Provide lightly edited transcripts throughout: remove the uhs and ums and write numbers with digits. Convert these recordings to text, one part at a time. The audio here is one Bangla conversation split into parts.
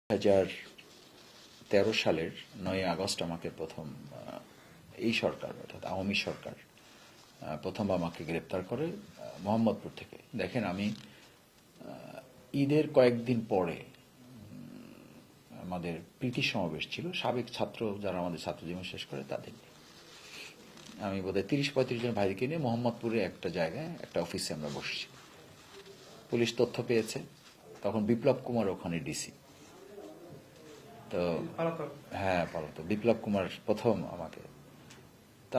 2013 সালের 9 আগস্ট আমাকে প্রথম এই সরকার অর্থাৎ আওয়ামী সরকার প্রথম আমাকে গ্রেপ্তার করে মোহাম্মদপুর থেকে। দেখেন, আমি ঈদের কয়েকদিন পরে আমাদের প্রীতি সমাবেশ ছিল, সাবেক ছাত্র যারা আমাদের ছাত্র জীবন শেষ করে তাদের নিয়ে। আমি বোধহয় 30-35 জন ভাইকে নিয়ে মোহাম্মদপুরে একটা জায়গায় একটা অফিসে আমরা বসছি। পুলিশ তথ্য পেয়েছে, তখন বিপ্লব কুমার ওখানে ডিসি। তো হ্যাঁ, পলাতক বিপ্লব কুমার প্রথম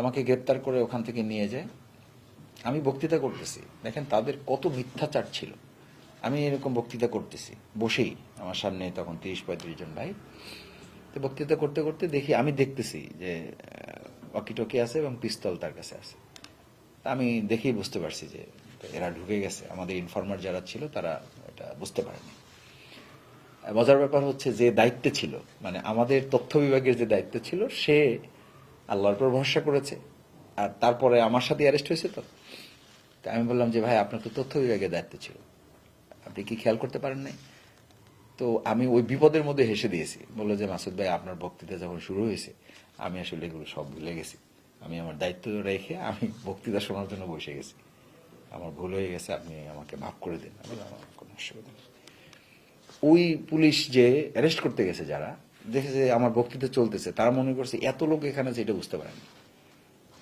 আমাকে গ্রেপ্তার করে ওখান থেকে নিয়ে যায়। আমি বক্তৃতা করতেছি, দেখেন তাদের কত মিথ্যাচার ছিল। আমি এরকম বক্তৃতা করতেছি বসেই, আমার সামনে তখন 30-35 জন ভাই। তো বক্তৃতা করতে করতে আমি দেখতেছি যে ওয়াকিটকি আছে এবং পিস্তল তার কাছে আছে। আমি দেখেই বুঝতে পারছি যে এরা ঢুকে গেছে। আমাদের ইনফরমার যারা ছিল তারা এটা বুঝতে পারেনি। মজার ব্যাপার হচ্ছে, যে দায়িত্বে ছিল, মানে আমাদের তথ্য বিভাগের যে দায়িত্ব ছিল, সে আল্লাহর উপর ভরসা করেছে। আর তারপরে আমার সাথে অ্যারেস্ট হয়েছে। তো আমি বললাম যে ভাই, আপনার তো তথ্য বিভাগের দায়িত্ব ছিল, আপনি কি খেয়াল করতে পারেন নাই? তো আমি ওই বিপদের মধ্যে হেসে দিয়েছি। বললো যে মাসুদ ভাই, আপনার বক্তৃতা যখন শুরু হয়েছে আমি আসলে এগুলো সব ভুলে গেছি। আমি আমার দায়িত্ব রেখে আমি বক্তৃতা শোনার জন্য বসে গেছি। আমার ভুল হয়ে গেছে, আপনি আমাকে মাফ করে দিন। আমার কোনো অসুবিধা নেই। ওই পুলিশ যে অ্যারেস্ট করতে গেছে, যারা দেখেছে আমার বক্তৃতা চলতেছে, তারা মনে করছে এত লোক এখানে আছে, এটা বুঝতে পারেনি।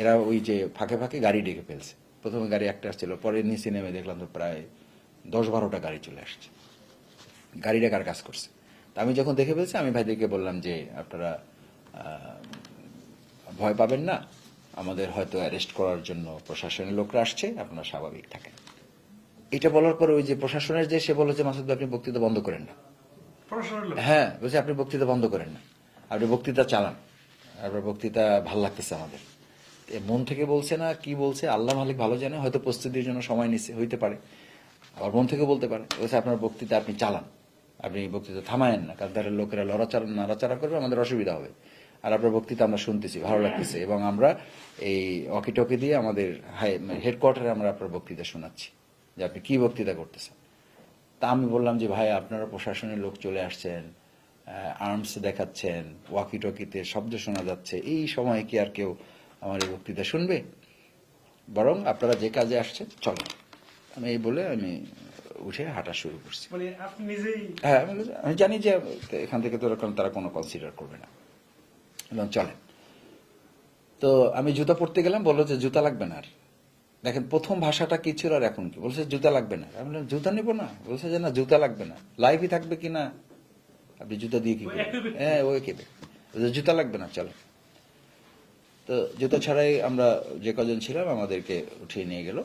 এরা ওই যে ফাঁকে ফাঁকে গাড়ি ডেকে ফেলছে। প্রথমে গাড়ি একটা আসছিল, পরে নিচে নেমে দেখলাম তো প্রায় 10-12টা গাড়ি চলে আসছে। গাড়িটা কার কাজ করছে? তা আমি যখন দেখে ফেলছি, আমি ভাইদেরকে বললাম যে আপনারা ভয় পাবেন না, আমাদের হয়তো অ্যারেস্ট করার জন্য প্রশাসনের লোকরা আসছে, আপনারা স্বাভাবিক থাকেন। এটা বলার পরে ওই যে প্রশাসনের সে বলল যে মাসুদ ভাই, আপনি বক্তৃতা বন্ধ করেন না। হ্যাঁ, বলছে আপনি বক্তৃতা বন্ধ করেন না, আপনি বক্তৃতা চালান, আপনার বক্তৃতা ভাল লাগতেছে আমাদের। মন থেকে বলছে না কি বলছে আল্লাহ মালিক ভালো জানে, হয়তো প্রস্তুতির জন্য সময় নিচ্ছে, হইতে পারে, আবার মন থেকে বলতে পারে। বলছে আপনার বক্তৃতা আপনি চালান, আপনি বক্তৃতা থামায়েন না, কারণ তাদের লোকেরা নাড়াচাড়া করবে, আমাদের অসুবিধা হবে। আর আপনার বক্তৃতা আমরা শুনতেছি, ভালো লাগতেছে, এবং আমরা এই ওয়াকিটকি দিয়ে আমাদের হেডকোয়ার্টারে আমরা আপনার বক্তৃতা শোনাচ্ছি যে আপনি কি বক্তৃতা করতেছেন। তা আমি বললাম যে ভাই, আপনারা প্রশাসনের লোক চলে আসছেন, আর্মস দেখাচ্ছেন, ওয়াকিটকিতে শব্দ শোনা যাচ্ছে, এই সময় কি আর কেউ আমার এই বক্তৃতা শুনবে? বরং আপনারা যে কাজে আসছেন চলেন। আমি এই বলে আমি উঠে হাঁটা শুরু করছি। হ্যাঁ, আমি জানি যে এখান থেকে তো তারা কোনো কনসিডার করবে না, এবং চলেন। তো আমি জুতা পরতে গেলাম, বললো যে জুতা লাগবে না। আর দেখেন প্রথম ভাষাটা কি ছিল আর এখন কি বলছে, জুতা লাগবে না। আমি বললাম জুতা নিবো না? বলছে যে না, জুতা লাগবে না। লাইভই থাকবে কিনা, আপনি জুতা দিয়ে কি করবেন? হ্যাঁ, ওই কেবে জুতা লাগবে না, চলো। তো জুতা ছাড়াই আমরা যে কজন ছিলাম আমাদেরকে উঠিয়ে নিয়ে গেল।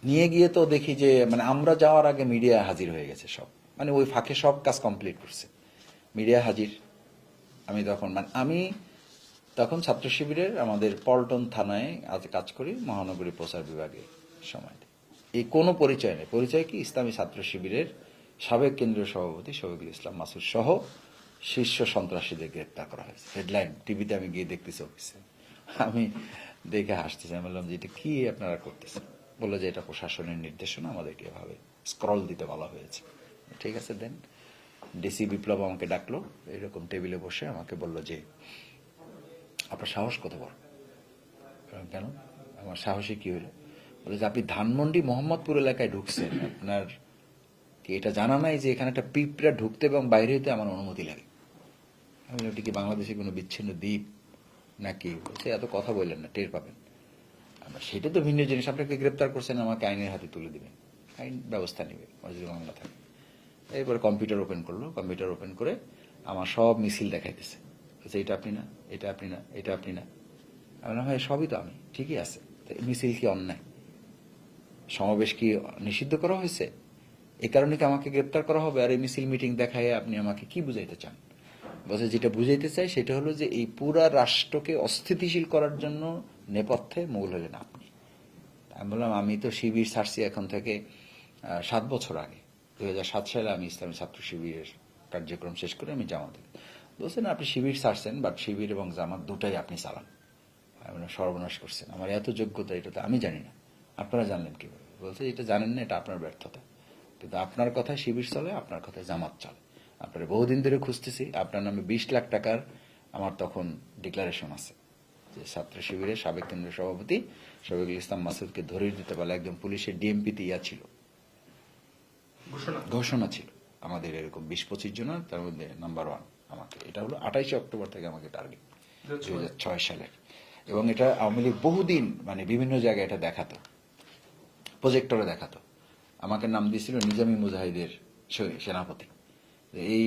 নিয়ে গিয়ে তো দেখি যে মানে আমরা যাওয়ার আগে মিডিয়া হাজির হয়ে গেছে সব, মানে ওই ফাঁকে সব কাজ কমপ্লিট করছে, মিডিয়া হাজির। আমি তখন ছাত্র শিবিরের আমাদের পল্টন থানায় আজ কাজ করি, মহানগরী প্রচার বিভাগে সময়। এই কোনো পরিচয় নেই, পরিচয় কি ইসলামী ছাত্র শিবিরের সাবেক কেন্দ্রীয় সভাপতি শফিকুল ইসলাম মাসুদ সহ শীর্ষ সন্ত্রাসীদের গ্রেপ্তার করা হয়েছে। হেডলাইন টিভিতে আমি গিয়ে দেখতেছি অফিসে, আমি দেখে হাসতেছি। আমি বললাম যে এটা কি আপনারা করতেছেন? বললো যে এটা প্রশাসনের নির্দেশনা, আমাদেরকে এভাবে স্ক্রল দিতে বলা হয়েছে। ঠিক আছে, দেন ডিসি বিপ্লব আমাকে ডাকলো, এরকম টেবিলে বসে আমাকে বলল যে আপনার সাহস কত বড়? কেন? আমার সাহসী কি হলো? বলে যে আপনি ধানমন্ডি মোহাম্মদপুর এলাকায় ঢুকছেন, আপনার কি এটা জানা নাই যে এখানে একটা পিঁপড়া ঢুকতে এবং বাইরে হইতে আমার অনুমতি লাগে? আমি ওটি কি বাংলাদেশে কোনো বিচ্ছিন্ন দ্বীপ নাকি? বলছে এত কথা বললেন না, টের পাবেন। সেটা তো ভিন্ন জিনিস, আপনাকে গ্রেপ্তার করছেন, আমাকে আইনের হাতে তুলে দিবেন, আইন ব্যবস্থা নেবে, যদি মামলা থাকে। এরপরে কম্পিউটার ওপেন করলো, কম্পিউটার ওপেন করে আমার সব মিছিল দেখাইতেছে, এটা আপনি না, এটা আপনি না, এটা আপনি না। আমি বললাম হ্যাঁ, সবই তো আমি, ঠিকই আছে। মিছিল কি অন্যায়? সমাবেশ কি নিষিদ্ধ করা হয়েছে? এ কারণে কি আমাকে গ্রেপ্তার করা হবে? আর এই মিছিল মিটিং দেখায় আপনি আমাকে কি বুঝাইতে চান? বলছে যেটা বুঝাইতে চাই সেটা হলো যে এই পুরা রাষ্ট্রকে অস্থিতিশীল করার জন্য নেপথ্যে মূল হলেন আপনি। আমি বললাম আমি তো শিবির ছাড়ছি এখন থেকে 7 বছর আগে, 2007 সালে আমি ইসলামী ছাত্র শিবিরের কার্যক্রম শেষ করে আমি জামাতে। বলছেন আপনি শিবির ছাড়ছেন, বাট শিবির এবং জামাত দুটাই আপনি চালান। আমি সর্বনাশ করছেন, আমার এত যোগ্যতা এটা তো আমি জানি না, আপনারা জানলেন কিভাবে? বলছে এটা জানেন না, এটা আপনার ব্যর্থতা, কিন্তু আপনার কথায় শিবির চলে, আপনার কথায় জামাত চলে। আপনারা বহুদিন ধরে খুঁজতেছি, আপনার নামে 20 লাখ টাকার আমার তখন ডিক্লারেশন আছে যে ছাত্র শিবিরের সাবেক কেন্দ্রীয় সভাপতি শফিকুল ইসলাম মাসুদকে ধরে দিতে পারলে একজন পুলিশের ডিএমপিতে ছিল, ঘোষণা ছিল আমাদের এরকম 20-25 জন, তার মধ্যে নাম্বার 1 আমাকে। এটা হলো 28 অক্টোবর থেকে আমাকে টার্গেট 2006 সালের। এবং এটা আওয়ামী লীগ বহুদিন মানে বিভিন্ন জায়গায় এটা দেখাতো, প্রজেক্টরে দেখাতো। আমাকে নাম দিয়েছিল নিজামী মুজাহিদের সেনাপতি। এই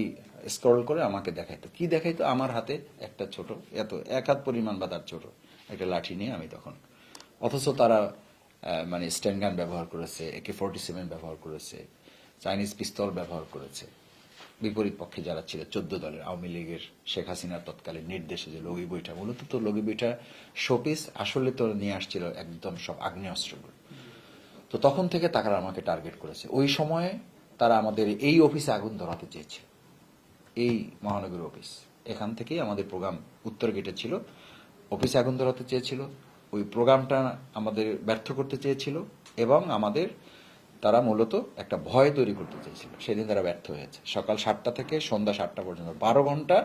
স্ক্রল করে আমাকে দেখাইতো, কি দেখাইতো, আমার হাতে একটা ছোট এত 1 হাত পরিমাণ বা তার ছোট একটা লাঠি নিয়ে আমি তখন, অথচ তারা মানে স্ট্যান্ড গান ব্যবহার করেছে, AK-47 ব্যবহার করেছে, চাইনিজ পিস্তল ব্যবহার করেছে। বিপরীত পক্ষে যারা ছিল 14 দলের আওয়ামী লীগের শেখ হাসিনার তৎকালীন নির্দেশে যে লগি বইটা, মূলত তো লগি বইটা শোপিস, আসলে তো নিয়ে আসছিল একদম সব আগ্নেয়াস্ত্রগুলো। তো তখন থেকে তারা আমাকে টার্গেট করেছে। ওই সময়ে তারা আমাদের এই অফিসে আগুন ধরাতে চেয়েছিল, এই মহানগর অফিস, এখান থেকেই আমাদের প্রোগ্রাম উত্তর গেটে ছিল, অফিসে আগুন ধরাতে চেয়েছিল। ওই প্রোগ্রামটা আমাদের ব্যর্থ করতে চেয়েছিল এবং আমাদের তারা মূলত একটা ভয় তৈরি করতে চেয়েছিল। সেদিন তারা ব্যর্থ হয়েছে। সকাল 7টা থেকে সন্ধ্যা 7টা পর্যন্ত 12 ঘন্টা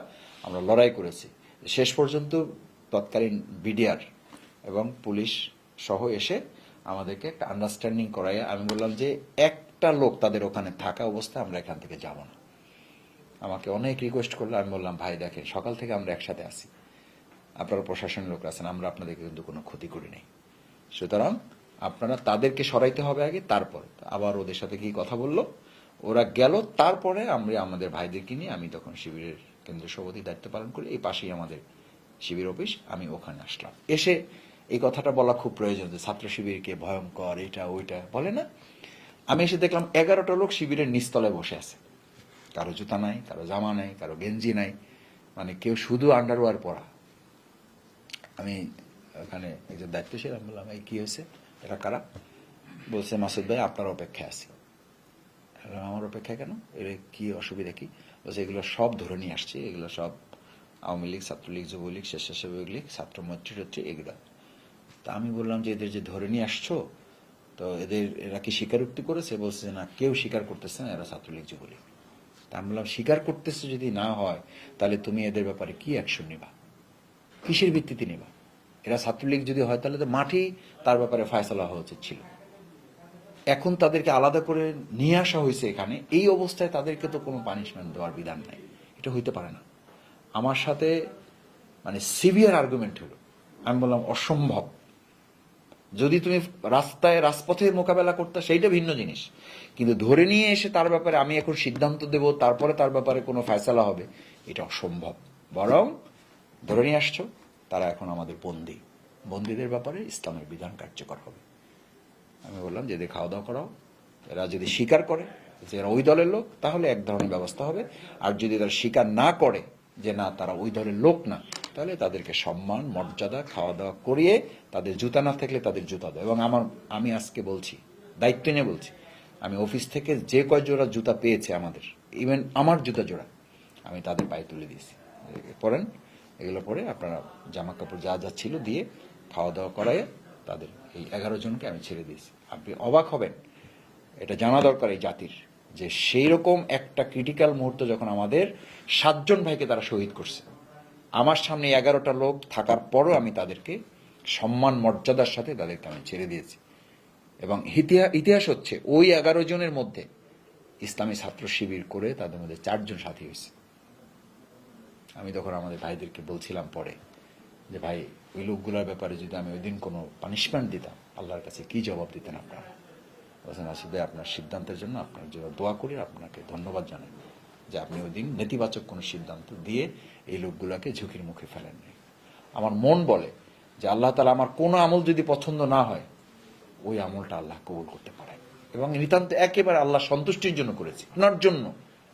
আমরা লড়াই করেছি। শেষ পর্যন্ত তৎকালীন বিডিআর এবং পুলিশ সহ এসে আমাদেরকে একটা আন্ডারস্ট্যান্ডিং করায় আমি বললাম যে একটা লোক তাদের ওখানে থাকা অবস্থায় আমরা এখান থেকে যাব না। আমাকে অনেক রিকোয়েস্ট করলো, আমি বললাম ভাই দেখেন সকাল থেকে আমরা একসাথে আছি, আপনারা প্রশাসনের লোক আছেন, আমরা আপনাদেরকে কিন্তু কোনো ক্ষতি করি নাই, সুতরাং আপনারা তাদেরকে সরাইতে হবে আগে, তারপরে। আবার ওদের সাথে কি কথা বললো, ওরা গেল, তারপরে আমরা আমাদের ভাইদেরকে নিয়ে, আমি তখন শিবিরের কেন্দ্রীয় সভাপতি দায়িত্ব পালন করি, এই পাশেই আমাদের শিবির অফিস, আমি ওখানে আসলাম। এসে এই কথাটা বলা খুব প্রয়োজন যে ছাত্র শিবিরকে ভয়ঙ্কর এটা ওইটা বলে না। আমি এসে দেখলাম 11টা লোক শিবিরের নিচতলায় বসে আছে, কারো জুতা নাই, কারো জামা নাই, কারো গেঞ্জি নাই, মানে কেউ শুধু আন্ডারওয়্যার পরা। আমি ওখানে একজন দায়িত্বশীল, আমি বললাম এই কি হয়েছে, এটা কারা? বলছে মাসুদ ভাই আপনার অপেক্ষায় আছি। আমার অপেক্ষায় কেন, এর কি অসুবিধা কি? বলছে এগুলো সব ধরে নিয়ে আসছি, এগুলো সব আওয়ামী লীগ, ছাত্রলীগ, যুবলীগ, স্বেচ্ছাসেবক লীগ, ছাত্র মৈত্রী এগুলো। তা আমি বললাম যে এদের যে ধরে নিয়ে আসছো, তো এরা কি স্বীকারোক্তি করেছে? বলছে না, কেউ স্বীকার করতেছে না এরা ছাত্রলীগ যুবলীগ। তা আমি বললাম স্বীকার করতেছে যদি না হয়, তাহলে তুমি এদের ব্যাপারে কি অ্যাকশন নিবা, কিসের ভিত্তিতে নিবা? এরা ছাত্রলীগ যদি হয় তাহলে তো মাঠেই তার ব্যাপারে ফয়সালা হওয়া উচিত ছিল। এখন তাদেরকে আলাদা করে নিয়ে আসা হয়েছে এখানে, এই অবস্থায় তাদেরকে তো কোনো পানিশমেন্ট দেওয়ার বিধান নাই, এটা হইতে পারে না। আমার সাথে মানে সিভিয়ার আর্গুমেন্ট হলো। আমি বললাম অসম্ভব, যদি তুমি রাজপথে মোকাবেলা করতে সেইটা ভিন্ন জিনিস, কিন্তু ধরে নিয়ে এসে তার ব্যাপারে আমি এখন সিদ্ধান্ত দেব, তারপরে তার ব্যাপারে কোনো ফয়সালা হবে, এটা অসম্ভব। বরং ধরে নিয়ে আসছো, তারা এখন আমাদের বন্দী, বন্দীদের ব্যাপারে ইসলামের বিধান কার্যকর হবে। আমি বললাম যে এদের খাওয়া দাওয়া করাও, এরা যদি স্বীকার করে যে এরা ওই দলের লোক তাহলে এক ধরনের ব্যবস্থা হবে, আর যদি তারা স্বীকার না করে যে না তারা ওই দলের লোক না, তাহলে তাদেরকে সম্মান মর্যাদা খাওয়া দাওয়া করিয়ে, তাদের জুতা না থাকলে তাদের জুতা দেয়। এবং আমি আজকে বলছি, দায়িত্ব নিয়ে বলছি, আমি অফিস থেকে যে কয় জোড়া জুতা পেয়েছে আমাদের, ইভেন আমার জুতা জোড়া, আমি তাদের পায়ে তুলে দিয়েছি, পরেন এগুলো পরে আপনারা জামা কাপড় যা যা ছিল দিয়ে খাওয়া দাওয়া করায় তাদের এই 11 জনকে আমি ছেড়ে দিয়েছি। আপনি অবাক হবেন, এটা জানা দরকার এই জাতির, যে সেই রকম একটা ক্রিটিক্যাল মুহূর্ত যখন আমাদের 7 জন ভাইকে তারা শহীদ করছে, আমার সামনে 11টা লোক থাকার পরও আমি তাদেরকে সম্মান মর্যাদার সাথে তাদেরকে আমি ছেড়ে দিয়েছি। এবং ইতিহাস হচ্ছে ওই 11 জনের মধ্যে ইসলামী ছাত্র শিবির করে তাদের মধ্যে 4 জন সাথী হয়েছে। আমি তখন আমাদের ভাইদেরকে বলছিলাম পরে যে ভাই ওই লোকগুলোর ব্যাপারে যদি আমি ওই দিন কোনো পানিশমেন্ট দিতাম, আল্লাহর কাছে কি জবাব দিতেন আপনারা? বলছেন আসিফ ভাই আপনার সিদ্ধান্তের জন্য আপনার জন্য দোয়া করি, আপনাকে ধন্যবাদ জানাই যে আপনি ওই দিন নেতিবাচক কোনো সিদ্ধান্ত দিয়ে এই লোকগুলোকে ঝুঁকির মুখে ফেলেননি। আমার মন বলে যে আল্লাহ তাআলা আমার কোনো আমল যদি পছন্দ না হয়, ওই আমলটা আল্লাহ কবুল করতে পারে, এবং নিতান্ত একেবারে আল্লাহ সন্তুষ্টির জন্য করেছি, আপনার জন্য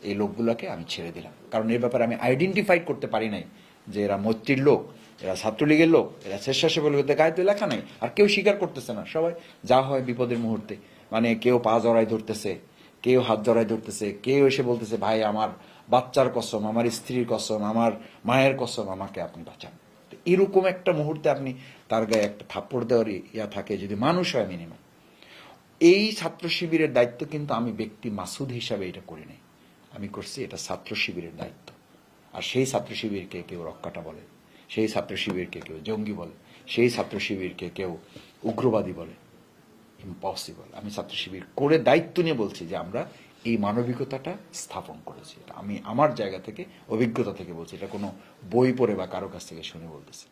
এই লোকগুলোকে আমি ছেড়ে দিলাম। কারণ এর ব্যাপারে আমি আইডেন্টিফাই করতে পারি নাই যে এরা মৈত্রীর লোক, এরা ছাত্রলীগের লোক, এরা স্বেচ্ছাসেবক লোকদের গায়ে তো লেখা নাই, আর কেউ স্বীকার করতেছে না। সবাই যা হয় বিপদের মুহূর্তে, মানে কেউ পা জড়াই ধরতেছে, কেউ হাত জড়াই ধরতেছে, কেউ এসে বলতেছে ভাই আমার বাচ্চার কসম, আমার স্ত্রীর কসম, আমার মায়ের কসম, আমাকে আপনি বাঁচান। এরকম একটা মুহূর্তে আপনি তার গায়ে একটা থাপ্পড় দেওয়ার ইয়া থাকে, যদি মানুষ হয় মিনিমাম। এই ছাত্র শিবিরের দায়িত্ব কিন্তু আমি ব্যক্তি মাসুদ হিসাবে এটা করি নাই, আমি করছি, এটা ছাত্র শিবিরের দায়িত্ব। আর সেই ছাত্র শিবিরকে কেউ রক্ষাটা বলে, সেই ছাত্র শিবিরকে কেউ জঙ্গি বলে, সেই ছাত্র শিবিরকে কেউ উগ্রবাদী বলে, ইম্পসিবল। আমি ছাত্র শিবির করে দায়িত্ব নিয়ে বলছি যে আমরা এই মানবিকতাটা স্থাপন করেছি। এটা আমি আমার জায়গা থেকে, অভিজ্ঞতা থেকে বলছি, এটা কোনো বই পড়ে বা কারো কাছ থেকে শুনে বলতেছি।